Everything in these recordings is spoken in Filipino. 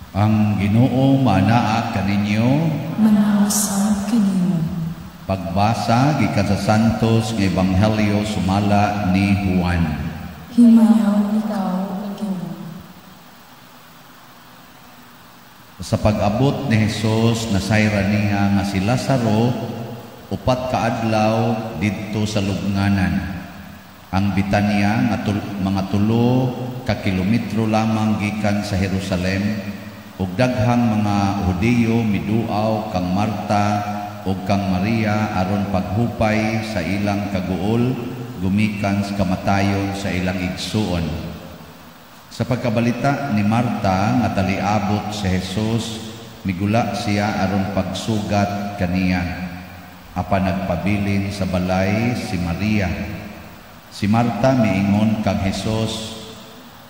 Ang Ginoo manaa kaninyo, manausab kanimo. Pagbasa gikan sa Santos nga Ebanghelyo sumala ni Juan. Himayaw ikaw, Ginoo. Sa pag-abot ni Jesus, nasayra niya nga si Lazaro upat ka adlaw didto sa lubnganan. Ang Betania nga mga 3 ka kilometro lamang gikan sa Jerusalem, ug daghang mga Hudiyo miduaw kang Marta ug kang Maria aron paghupay sa ilang kaguol gumikan sa kamatayon sa ilang igsuon. Sa pagkabalita ni Marta nga taliabot si Jesus, migula siya aron pagsugat kaniya. Apan nagpabilin sa balay si Maria. Si Marta miingon kang Jesus,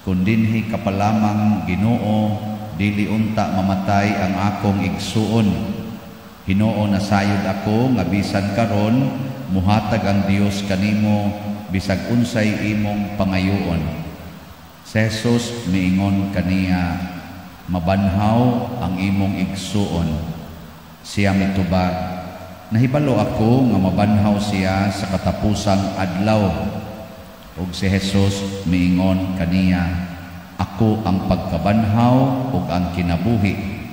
"Kun dinhi ka pa lamang, Ginoo, dili unta mamatay ang akong igsuon. Hinoo nasayod ako nga bisan karon muhatag ang Dios kanimo bisag unsay imong pangayoon." Si Jesus miingon kaniya, "Mabanhaw ang imong igsuon." Siya mitubag, "Nahibalo ako nga mabanhaw siya sa katapusang adlaw." Ug si Jesus miingon kaniya, "Ako ang pagkabanhaw ug ang kinabuhi.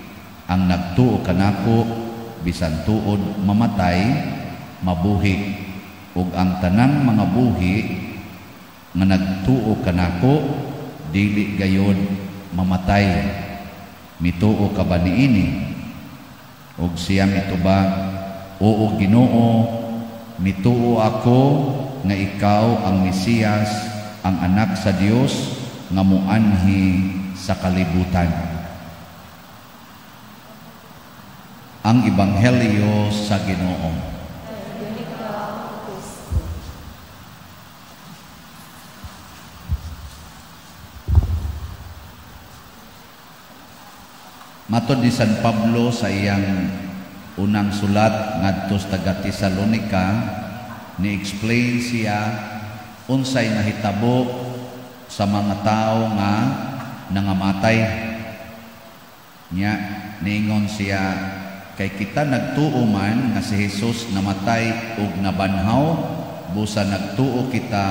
Ang nagtuo kanako bisan tuod mamatay, mabuhi. Ug ang tanang mga buhi nga nagtuo kanako dili gayud mamatay. Mituo ka ba niini?" Ug siya mitubag, "Oo, Ginoo, mituo ako nga ikaw ang Mesiyas, ang anak sa Dios nga muanhi sa kalibutan." Ang Ebanghelyo sa Ginoo. Matod ni San Pablo sa iyang unang sulat ngadto sa taga Tesalonica, ni-explain siya unsay nahitabo sa mga tao nga nangamatay. Nya niingon siya, kay kita nagtuo man nga si Jesus namatay ug nabanhaw, busa nagtuo kita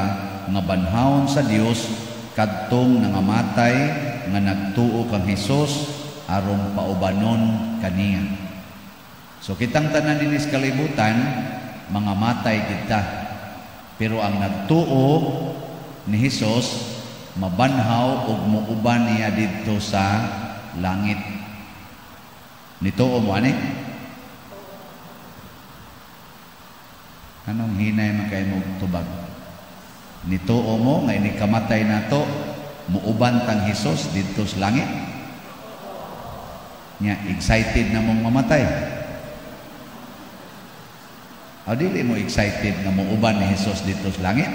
nga banhawon sa Dios kadtong nangamatay nga nagtuo kang Jesus aron paubanon kaniya. So kitang tanan dinhi sa kalibutan mga matay kita, pero ang nagtuo ni Jesus mabanhaw ug muuban niya didto sa langit. Nituo mo ani? Anong hinay man kay mo tubag? Nituo mo nga ini kamatay nato muuban tang Jesus didto sa langit? Nya excited na mong mamatay? O dili mo excited na muuban ni Jesus dito sa langit?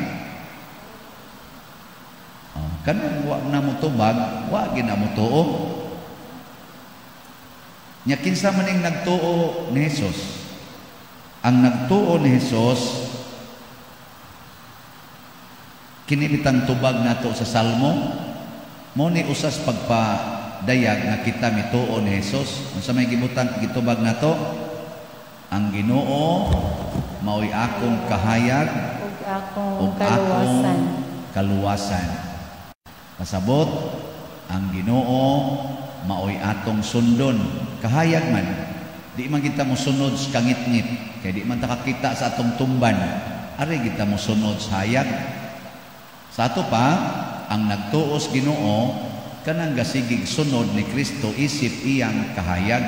Kanang wa na mo tubag, wa gina mo tuo. Nya kinsa man ning nagtuo ni Jesus? Ang nagtuo ni Jesus kini bitang tubag nato sa Salmo, mo ni usas pagpadayag nga kita mituo ni Jesus. Unsa may gibutang gitubag nato? Ang Ginoo mao'y akong kahayag ug akong kaluwasan. Pasabot, ang Ginoo mao'y atong sundon. Kahayag man, di man kita mo sunod sa kangit-ngit, kaya di man takakita sa atong tumban. Ari kita mo sunod sa hayag. Sa ato pa, ang nagtuos Ginoo kanang gasigig sunod ni Kristo isip iyang kahayag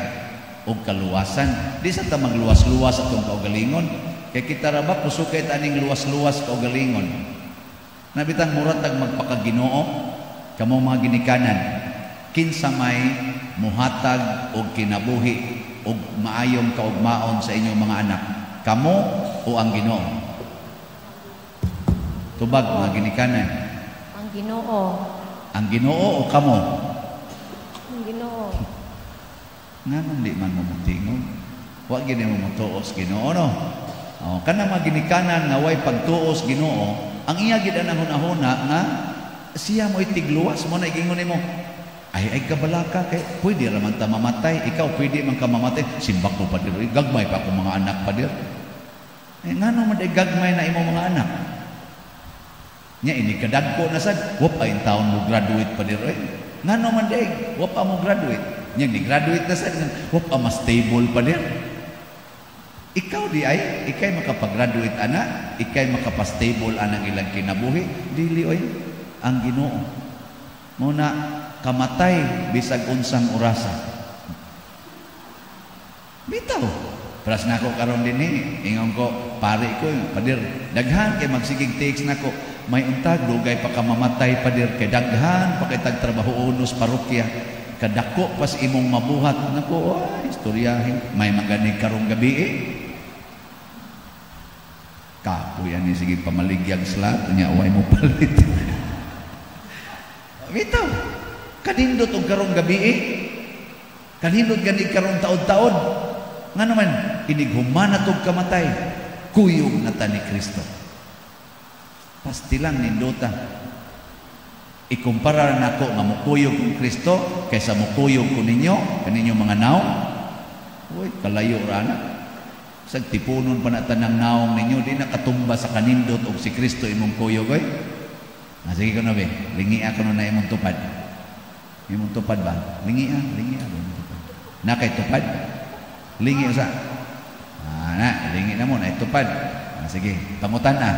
o kaluwasan. Di sa ta magluwas-luwas atong kaugalingon. Kaya kita rabak pusukay aning luwas-luwas kaugalingon. Nabitang muratag magpakaginoo, kamo mga ginikanan. Kinsa may muhatag og kinabuhi og maayong kaugmaon sa inyong mga anak. Kamo o ang Ginoo? Tubag mga ginikanan. Ang Ginoo. Ang Ginoo o kamo? Ang Ginoo. Nganong di man mo mutingon? Wa gini mo mutuos Ginoo no? Kana mga ginikanan nga way pagtuos Ginoo, ang iya gid anang hunahuna nga siya mo itigluwas mo na igingon nimo. Ay kabalaka kay pwede raman ta mamatay, ikaw pwede man ka mamatay, simbak mo pa dir, gagmay pa akong mga anak pa dir. Ngano man day gagmay na imong mga anak? Nya ini kadagko na sad, wa pa in taon mo graduate pa dir. Ngano man day, wa pa mo graduate. Nya ni graduate na sad, wa pa mas stable pa dir. Ikaw di ay, ikay makapag-graduate ana, ikay makapastable anang ilang kinabuhi, dili oy ang Ginoo. Muna kamatay bisag unsang orasa. Bitaw. Pras nako karon dinhi, ingon ko pare ko, padir daghan kay magsigig text nako. May untag dugay pa ka mamatay padir kay daghan pa kay tagtrabaho unos parokya. Kadako pas imong mabuhat nako, istoryahin may maganig karong gabi Kapuyan ni sige pamaligyag slat nya way mo palit. Bitaw, kanindot og karong gabi kanindot gani karong taod-taod. Nga naman inighuman atog kamatay, kuyog na ta ni Kristo. Pastilang nindota. Ikumpara nako nga mukuyog kong Kristo kaysa mukuyog ko ninyo, kaninyo mga naong. Uy, kalayo ra na. Sag tipunon pa na tanang naong ninyo, di nakatumba sa kanindot og si Kristo imong kuyog oy. Sige ko na be, lingi ako na imong tupad. Imong tupad ba? Lingi imong tupad. Nakay tupad? Lingi usa. Na, lingi na mo na tupad. Sige, pangutan na.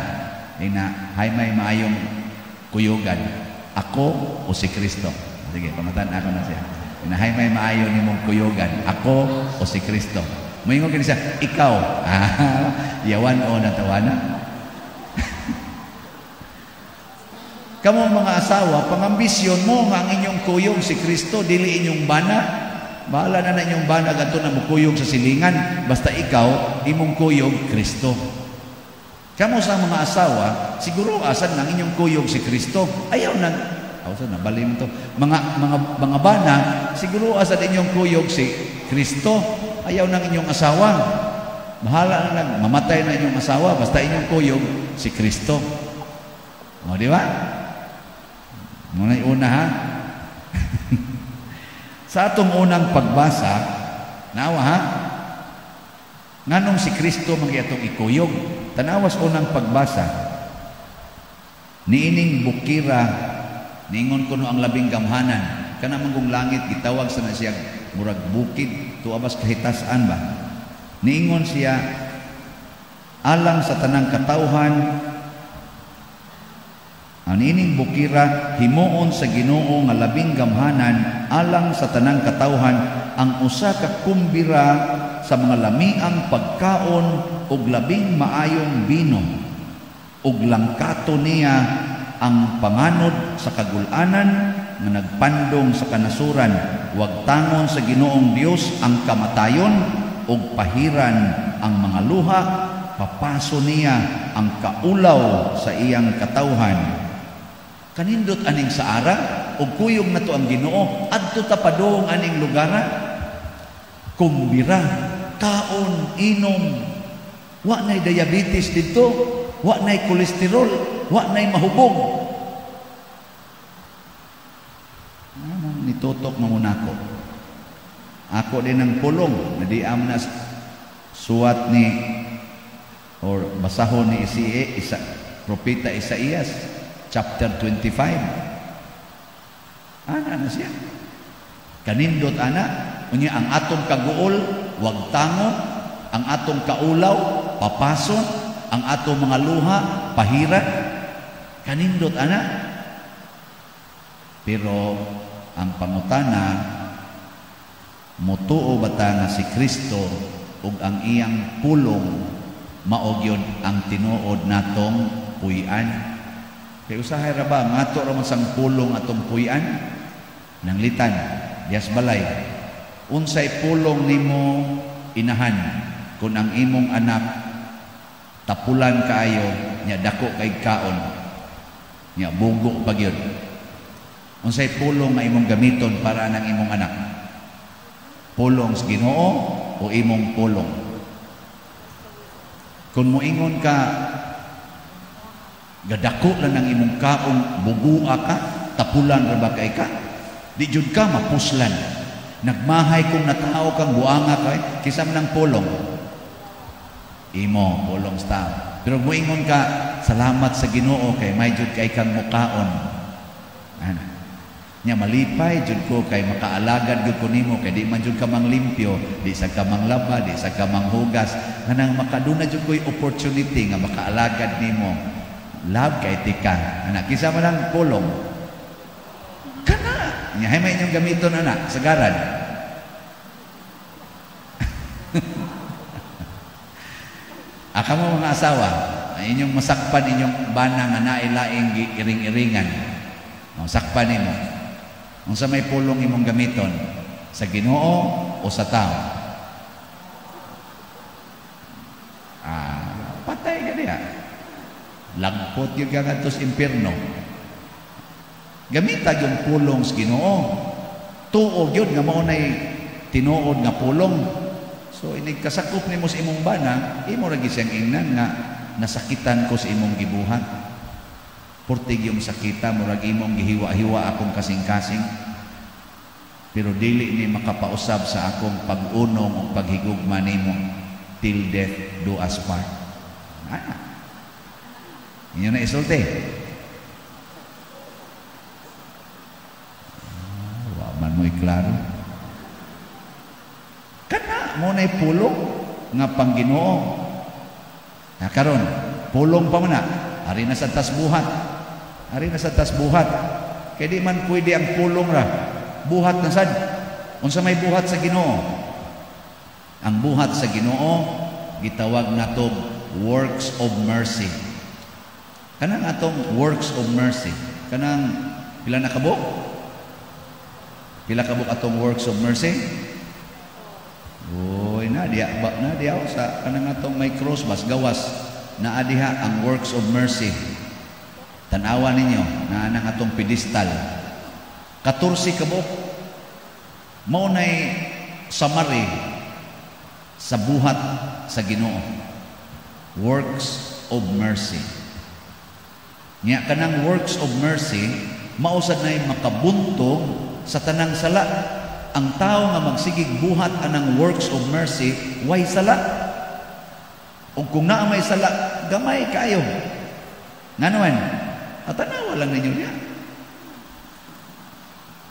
Ina, hay may maayong kuyugan. Ako o si Kristo? Sige, pangutan ako na siya. Ina, hay may maayo nimong kuyugan. Ako o si Kristo? Moingon kini siya, ikaw. Yawan o natawana. Kamo mga asawa, pangambisyon mo nga ang inyong kuyog si Kristo, dili inyong bana. Bahala na inyong bana ganto na mukuyog sa silingan, basta ikaw imong kuyog Kristo. Kamo sa mga asawa, siguro asan ng inyong kuyog si Kristo. Ayaw nang na balim to. Mga bana, siguro asan inyong kuyog si Kristo. Ayaw ng inyong asawa. Bahala na lang, mamatay na inyong asawa, basta inyong kuyog si Kristo. O, di ba? Muna una ha. Sa atong unang pagbasa, nawa ha, nganong si Kristo magyatong ikuyog. Tanawas unang pagbasa, niining bukira, niingon kuno ang labing gamhanan, kanang manggong langit, gitawag sa na siya, murag bukid, tuabas kahitasan ba? Niingon siya, alang sa tanang katawhan, ang ining bukira himuon sa Ginoo nga labing gamhanan alang sa tanang katawhan ang usa ka kumbira sa mga lamiang pagkaon ug labing maayong bino ug langkato niya ang panganod sa kagul-anan nga nagpandong sa kanasuran, wag tangon sa Ginoong Dios ang kamatayon ug pahiran ang mga luha, papaso niya ang kaulaw sa iyang katawhan. Kanindot aning sa ara ug kuyog na to ang Ginoo adto ta padung aning lugara, kumbira, kaon, inom, wa nay diabetes dito, wa nay kolesterol, wa nay mahubog. Nitutok mo muna ko. Ako din ang pulong na di am na suwat ni or basahon ni propeta Isaías chapter 25. Ana na siya. Kanindot ana, unya ang atong kaguol wag tango, ang atong kaulaw papason, ang atong mga luha pahirat. Kanindot ana. Pero ang pangutana, mutuo bata nga si Kristo ug ang iyang pulong mao gyud ang tinuod natong puy-an. Kay usahay ra ba ngato ra man sang pulong atong puy-an? Nanglitan, dias balay. Unsay pulong nimo inahan kun ang imong anak tapulan kaayo nya dako kay kaon nya bugo pa gyud. Unsay pulong nga imong gamiton para nang imong anak? Pulong sa Ginoo o imong pulong? Kung moingon ka gadako lang ang imong kaon, bugua ka, tapulan ra ba kay ka? Di jud ka mapuslan. Nagmahay kung natao kang buanga kay kisa man ang pulong. Imo pulong staff. Pero moingon ka, salamat sa Ginoo kay may jud kay kang mukaon. Ana. Nya malipay jud ko kay makaalagad jud ko nimo kay di man jud ka manglimpyo, di sa ka manglaba, di sa ka manghugas. Kanang makaduna jud ko'y opportunity nga makaalagad nimo. Love kay tika. Ana kisa man ang pulong. Kana. Nya hay may inyong gamiton ana sa garad. Aka mo mga asawa, inyong masakpan inyong bana nga nailaing iring-iringan. Sakpan nimo. Unsa may pulong imong gamiton? Sa Ginoo o sa tao? Patay ka diya. Lagpot yung kagantos impyerno. Gamita yung pulong sa Ginoo. Tuog yun nga mao nay tinuod nga pulong. So inigkasakop nimo sa imong bana, imo ra siyang ingnan nga nasakitan ko sa imong gibuhat. Portig yung sakita, murag imong gihiwa-hiwa akong kasing-kasing. Pero dili ni makapausab sa akong pag-unong o paghigugma nimo till death do us part. Inyo na isulti. Wa man mo'y klaro. Kana mo na'y pulong nga pangginoo. Karon, pulong pa mo na. Ari na sa tasbuhat. Ari na sa tasbuhat. Kaya di man pwede ang pulong ra. Buhat na sad. Unsa may buhat sa Ginoo? Ang buhat sa Ginoo gitawag nato works of mercy. Kanang atong works of mercy. Kanang pila na kabuk? Pila kabuk atong works of mercy? Oy, na diya sa kanang atong may cross bas gawas na adiha ang works of mercy. Tanawa ninyo na nang atong pedestal. 14 kabuk. Mao nay summary sa buhat sa Ginoo. Works of mercy. Nya kanang works of mercy mausad nay makabuntog sa tanang sala. Ang tao nga magsigig buhat anang works of mercy way sala. O kung naa may sala, gamay kayo. Nganuan, tanawa lang ninyo niya.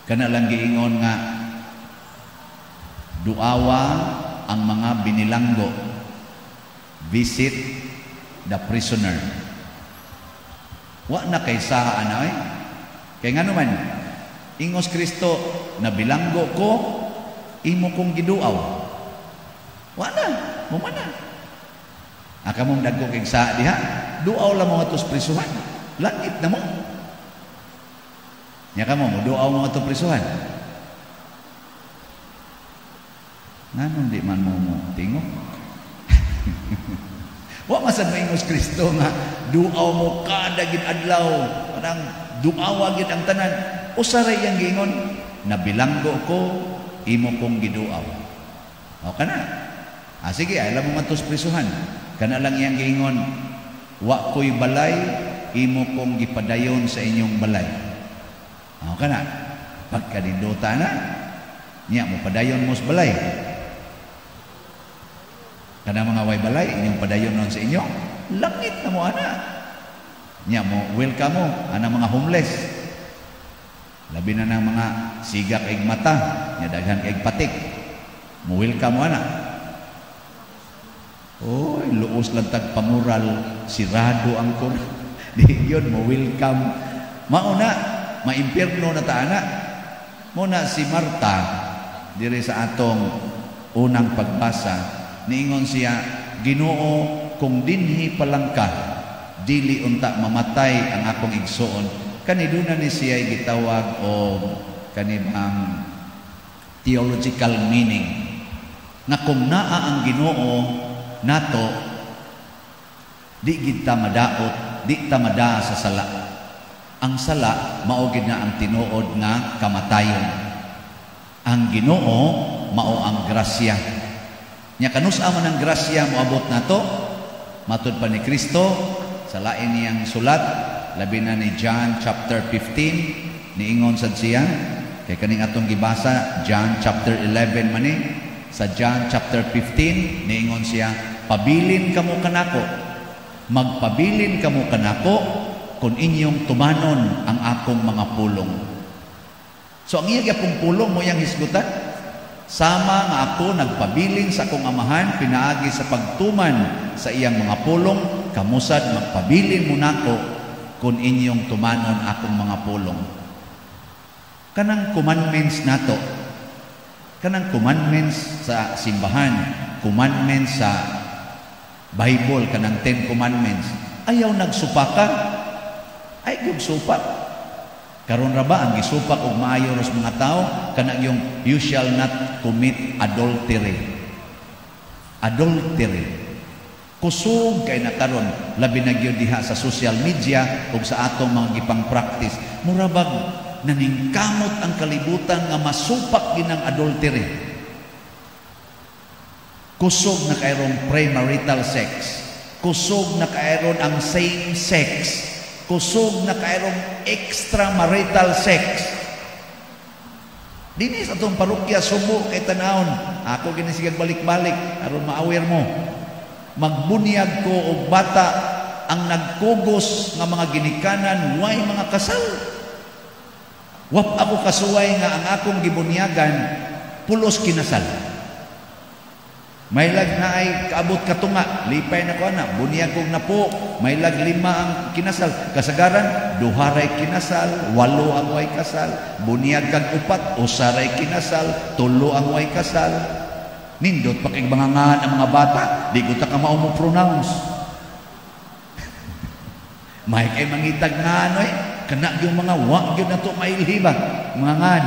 Kana lang giingon nga duawa ang mga binilanggo. Visit the prisoner. Wa na kay sa ana kay nganuman ingos Kristo na bilanggo ko imo kong giduaw. Wa na, mo man na. Akamong dagko kay sa diha, duaw lang mo atos prisuhan. Langit na mo. Nya kamo mo duaw mo atos prisuhan. Nganong di man mo tingog? Wa masad maingos Kristo nga duaw mo kada gid adlaw, parang duawa gid ang tanan. Usaray yang gingon, nabilanggo ko imo kong giduaw. O kana. Sige, alam mo matos prisuhan. Kana lang yang gingon, wa ko'y balay imo kong gipadayon sa inyong balay. O kana. Pagkaninduta na, niya mo padayon mo sa balay. Kana mga way balay, inyong padayon nun sa inyo, langit na mo ana. Nya mo, welcome mo, ana mga homeless. Labi na ng mga siga kaig mata, nya daghan kaig patik. Mo welcome mo ana. Oy, luos lang tag pamural, sirado ang kur. Di yun mo welcome. Mauna, maimpierno na ta ana. Muna si Marta diri sa atong unang pagbasa, niingon siya, Ginoo, kung dinhi palang ka, dili unta mamatay ang akong igsoon. Kaniduna ni siya gitawag o kanibang theological meaning nga kung naa ang Ginoo nato, di gid ta madaot, di ta madaa sa sala. Ang sala mao gid nga ang tinuod nga kamatayon. Ang Ginoo mao ang grasya. Nya kanusa man ang grasya moabot nato, matud pa ni Kristo sa lain niyang sulat, labi na ni John chapter 15, niingon sad siya, Kay kaning atong gibasa John chapter 11 man ni. Sa John chapter 15 niingon siya, pabilin kamo kanako, magpabilin kamo kanako kung inyong tumanon ang akong mga pulong. So ang iya pong pulong mo yang hisgutan, sama nga ako nagpabilin sa akong amahan pinaagi sa pagtuman sa iyang mga pulong, kamusad magpabilin mo nako kung inyong tumanon akong mga pulong. Kanang commandments nato, kanang commandments sa simbahan, commandments sa Bible, kanang 10 commandments, ayaw nagsupaka, ay gugsupak. Karon ra ba ang gisupak og maayo ros mga tao, kanang yung you shall not commit adultery. Adultery. Kusog kay na karon labi na gyud diha sa social media ug sa atong mga gipang practice. Murabag naningkamot ang kalibutan nga masupak ginang adultery. Kusog na kayrong premarital sex. Kusog na kayron ang same sex. Kusog na kayrong extramarital sex. Dinis atong parokya Subo kay tanawon. Ako ginisigan balik-balik aron ma-aware mo. Magbunyag ko og bata ang nagkugos nga mga ginikanan way mga kasal. Wap ako kasuway nga ang akong gibunyagan pulos kinasal. May lag na ay kaabot katunga, lipay na ko na, bunyag kong na po, may lag 5 ang kinasal. Kasagaran, 2 ray kinasal, 8 ang way kasal, bunyag kag 4, 1 ray kinasal, 3 ang way kasal. Nindot pakigbangangan ang mga bata, di ko ta ka mao mo pronounce. May kay mangitag nga ano kana yung mga wag yun na to mailhiba, mga ngan.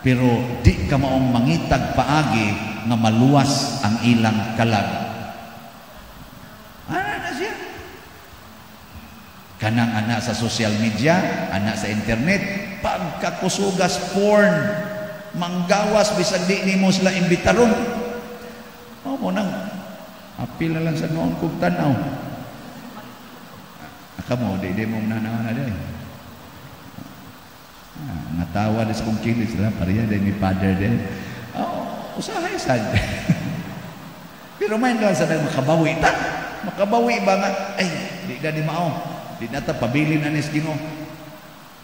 Pero di ka maong mangitag paagi nga maluwas ang ilang kalag. Ano na siya? Kanang anak sa social media, anak sa internet, pagkakusugas porn, manggawas bisag di nimo sila imbitaron. O mo nang apil na lang sa noon kong tanaw. Akamo, di mo nanaw na di. Natawa na sa kong kilis lang, pariya din ni Father din. Usahay sad. Pero may lang sa makabawi ta. Makabawi ba nga? Ay, di na di mao. Di na ta pabilin na nis Ginoo.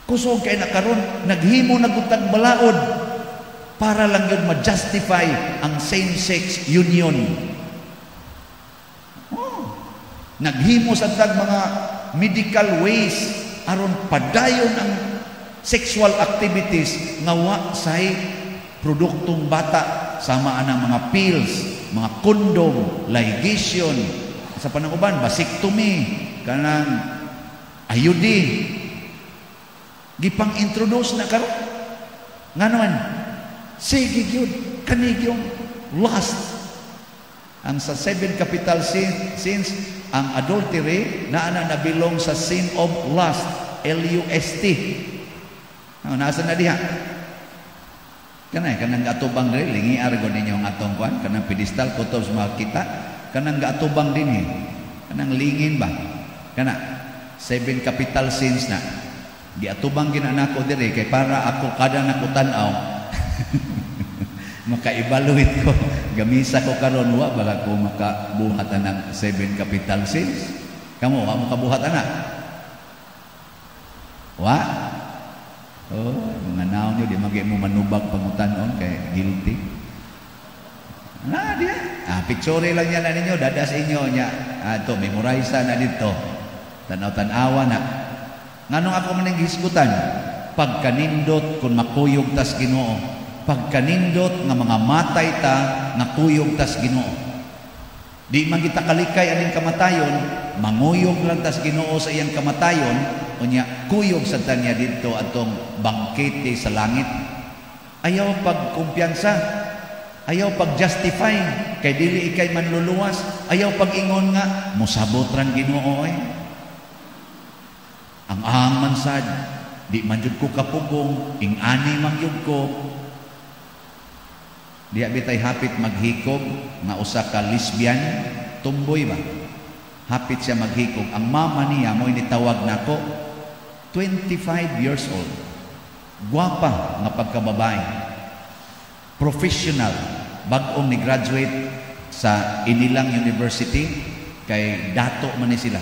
Kusog kay nakaron, naghimo na gutag balaod para lang yun ma-justify ang same-sex union. Naghimo sa tag mga medical ways aron padayon ang sexual activities nga wa say produktong bata sama anang mga pills, mga kondom, ligation, sa pananguban vasectomy, kanang IUD gipang introduce na karon. Nga naman sige gyud kani gyud lust. Ang sa 7 capital sins ang adultery naa na bilong sa sin of lust, LUST. Nasa na diha? Kanang gatubang diri, lingi argo ninyo ang atong kwan, kanang pedestal kutob sa mga kita, kanang gatubang din eh. Kanang lingin ba? Kana 7 capital sins na. Giatubang ginanako diri kay para ako kada nakutan-aw maka-evaluate ko, gamisa ko karon wa baga ko makabuhat ng 7 capital sins. Kamo wa mo kabuhat ana? Wa? Mga naon nyo, di magi mo manubag pangutan-on kay guilty. Dia. Picture lang yan na ninyo, dadas inyo niya. Ito, memorize na dito. Tanaw-tanawa na. Nganong ako maning hisgutan? Pagkanindot kung makuyog tas Ginoo. Pagkanindot nga mga matay ta, nakuyog tas Ginoo. Di man kita kalikay aning kamatayon, manguyog lang tas Ginoo sa iyang kamatayon, unya kuyog sa tanya dito atong bangkete sa langit. Ayaw pagkumpiyansa, ayaw pag-justify kay dili ikay manluluwas, ayaw pag-ingon nga mosabot ran Ginoo ang ahang mansad, di man jud ko kapugong, ing-ani man jud ko. Diya bitay hapit maghikog nga usa ka lesbian, tumboy ba? Hapit siya maghikog. Ang mama niya mo initawag nako 25 years old. Guwapa nga pagkababae. Professional. Bag-ong ni graduate sa inilang university kay dato man ni sila.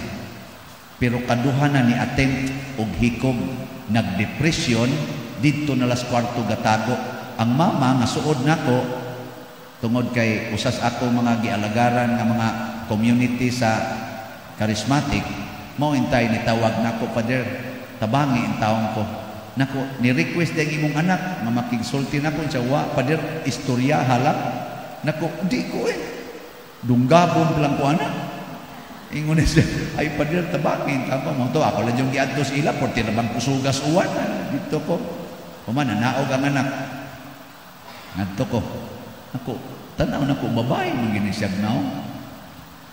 Pero kaduha na ni attempt og hikog, nagdepresyon didto na las kwarto gatago. Ang mama nga suod nako tungod kay usas ako mga gialagaran nga mga community sa charismatic, mao intay ni tawag nako, Father, tabangi ang taong ko. Nako, ni-request din imong anak nga makigsulti nako siya, wa, Father, istorya halak. Nako, di ko dunggabon lang ko anak. Ingon siya, ay Father, tabangin tama mo to. Ako lang yung giadto sa ila, porti na bang kusugas uwan. Dito ko. Kumana, naog ang anak. Ngadto ko. Nako, tanaw na ko, babae mong ginisag na o.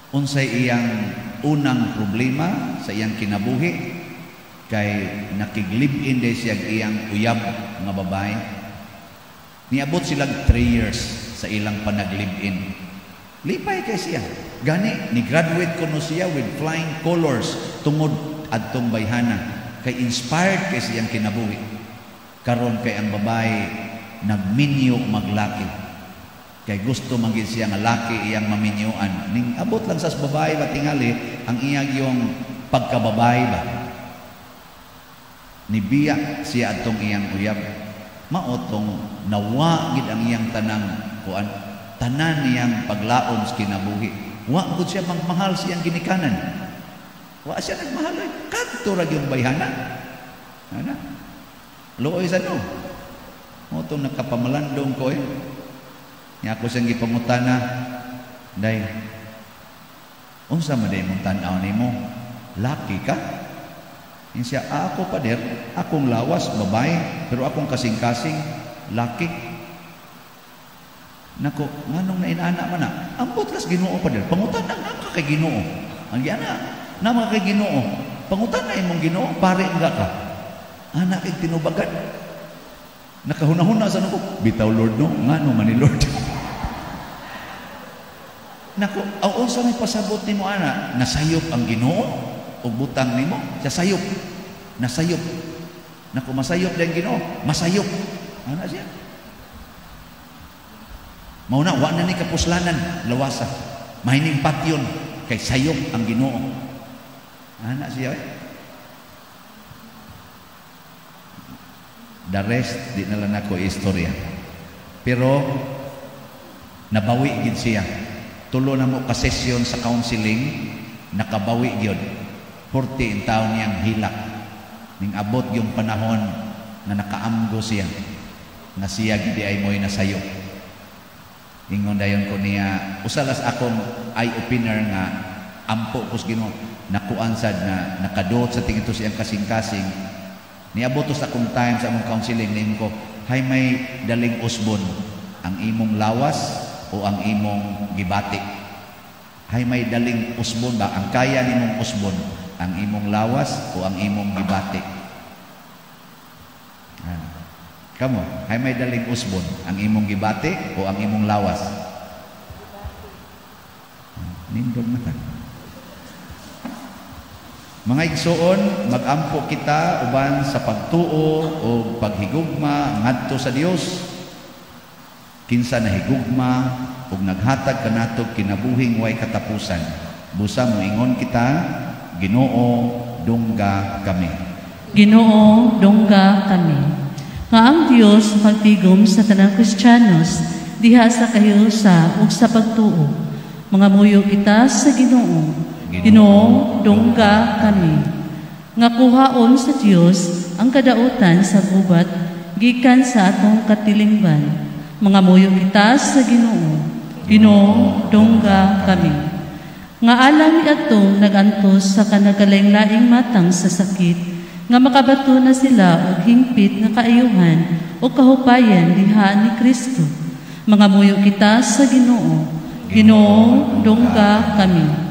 Unsay iyang unang problema sa iyang kinabuhi, kay nakiglib-in day siya iyang uyab nga babae. Niabot silang 3 years sa ilang panaglib-in. Lipay kay siya. Gani, ni-graduate ko no siya with flying colors tungod adtong bayhana. Kay inspired kay siyang kinabuhi. Karon kay ang babae nagminyo maglaki. Kay gusto maging siya nga laki iyang maminyoan. Ning abot lang sa babae ba tingali ang iyang yung pagkababae ba. Nibiya siya atong iyang uyab. Maotong nawa gid ang iyang tanang kuan, tanan niyang paglaom sa kinabuhi. Wa gud siya magmahal siyang ginikanan. Wa siya nagmahal. Kadto ra gyud bayhana. Ana. Looy sa no. Motong nakapamalandong ko Nya ako siyang gipangutana, day, unsa man day mong tan-aw nimo? Laki ka? Siya, ako Pader, akong lawas, babae, pero akong kasing-kasing, laki. Nako, nganong nainana man na? Ambot las Ginoo Pader, pangutana nga kay Ginoo. Ang gana, nama kay Ginoo. Pangutana imong Ginoo, pare nga ka. Anak kay tinubagan. Nakahuna-huna sa nako, bitaw Lord no, ngano man ni Lord. Nako, ang unsa may pasabot nimo ana, nasayop ang Ginoo ug butang nimo, siya sayop. Nasayop. Nako, masayop din Ginoo, masayop. Ana siya. Mao na wa na ni kapuslanan, lawasa. Mahining patyon kay sayop ang Ginoo. Ana siya. The rest, di na lang ako istorya. Pero, nabawi gid siya. Tulo na mo ka-session sa counseling, nakabawi yun. 40 taon niyang hilak. Ning abot yung panahon na nakaamgo siya, na siya gidi ay mo'y nasayo. Ingon dayon ko niya, usalas akong eye-opener nga, ampo kus Ginoo, nakuan sad na nakadot sa tingin to siyang kasing-kasing. Niabot sa akong time sa among counseling, name ko, hay may daling usbon, ang imong lawas o ang imong gibati. Hay may daling usbon ba? Ang kaya nimong usbon, ang imong lawas o ang imong gibati. Kamo, hay may daling usbon, ang imong gibati o ang imong lawas. Nindog na ka. Mga igsoon, mag-ampo kita uban sa pagtuo o paghigugma ngadto sa Dios. Kinsa nahigugma ug naghatag kanatog kinabuhing way katapusan. Busa mo ingon kita, Ginoo, dungga kami. Ginoo, dungga kami. Nga ang Dios magtigom sa tanang Kristiyanos diha sa kahiusa ug sa pagtuo. Mga muyo kita sa Ginoo. Ginoo, dungga kami. Nga kuhaon sa Dios ang kadautan sa gubat gikan sa atong katilingban. Mga muyo kita sa Ginoo. Ginoo, dungga kami. Nga alam atong nagantos sa kanagalaing-laing matang sa sakit, nga makabato na sila og hingpit nga kaayuhan o kahupayan diha ni Kristo. Mga muyo kita sa Ginoo. Ginoo, dungga kami.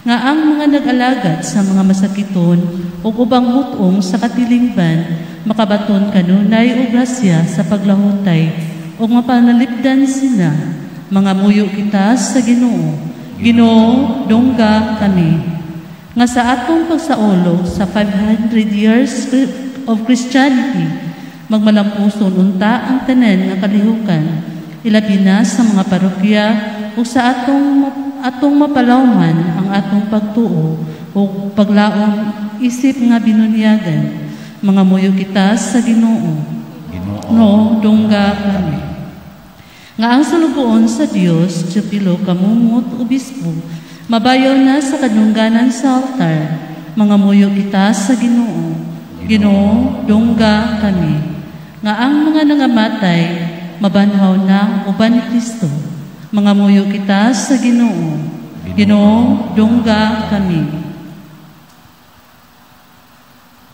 Nga ang mga nag-alagad sa mga masakiton o ubang hutong sa katilingban, makabaton kanunay o grasya sa paglahutay o mapanalipdan sila. Mga muyo kita sa Ginoo. Ginoo, dungga kami. Nga sa atong pagsaulog sa 500 years of Christianity, Magmalampuson unta ang tanan nga kalihukan, ilabi na sa mga parokya o sa atong mapalawman ang atong pagtuo o paglaom isip nga binunyagan. Mga muyo kita sa Ginoo. No, dungga kami. Nga ang salugoon sa Dios, Tiyopilo Kamungot, Obispo, mabayaw na sa kadungganan sa altar. Mga muyo kita sa Ginoo. Ginoo, dungga kami. Nga ang mga nangamatay, mabanhaw na uban ni Kristo. Mga muyo kita sa Ginoo. Ginoo, dungga kami.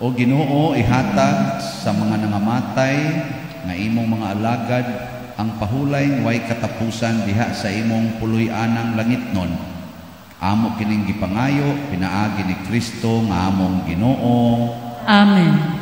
O Ginoo, ihatag sa mga nangamatay nga imong mga alagad ang pahulay ng way katapusan diha sa imong puloy-anang langitnon. Amo kining gipangayo pinaagi ni Kristo nga among Ginoo. Amen.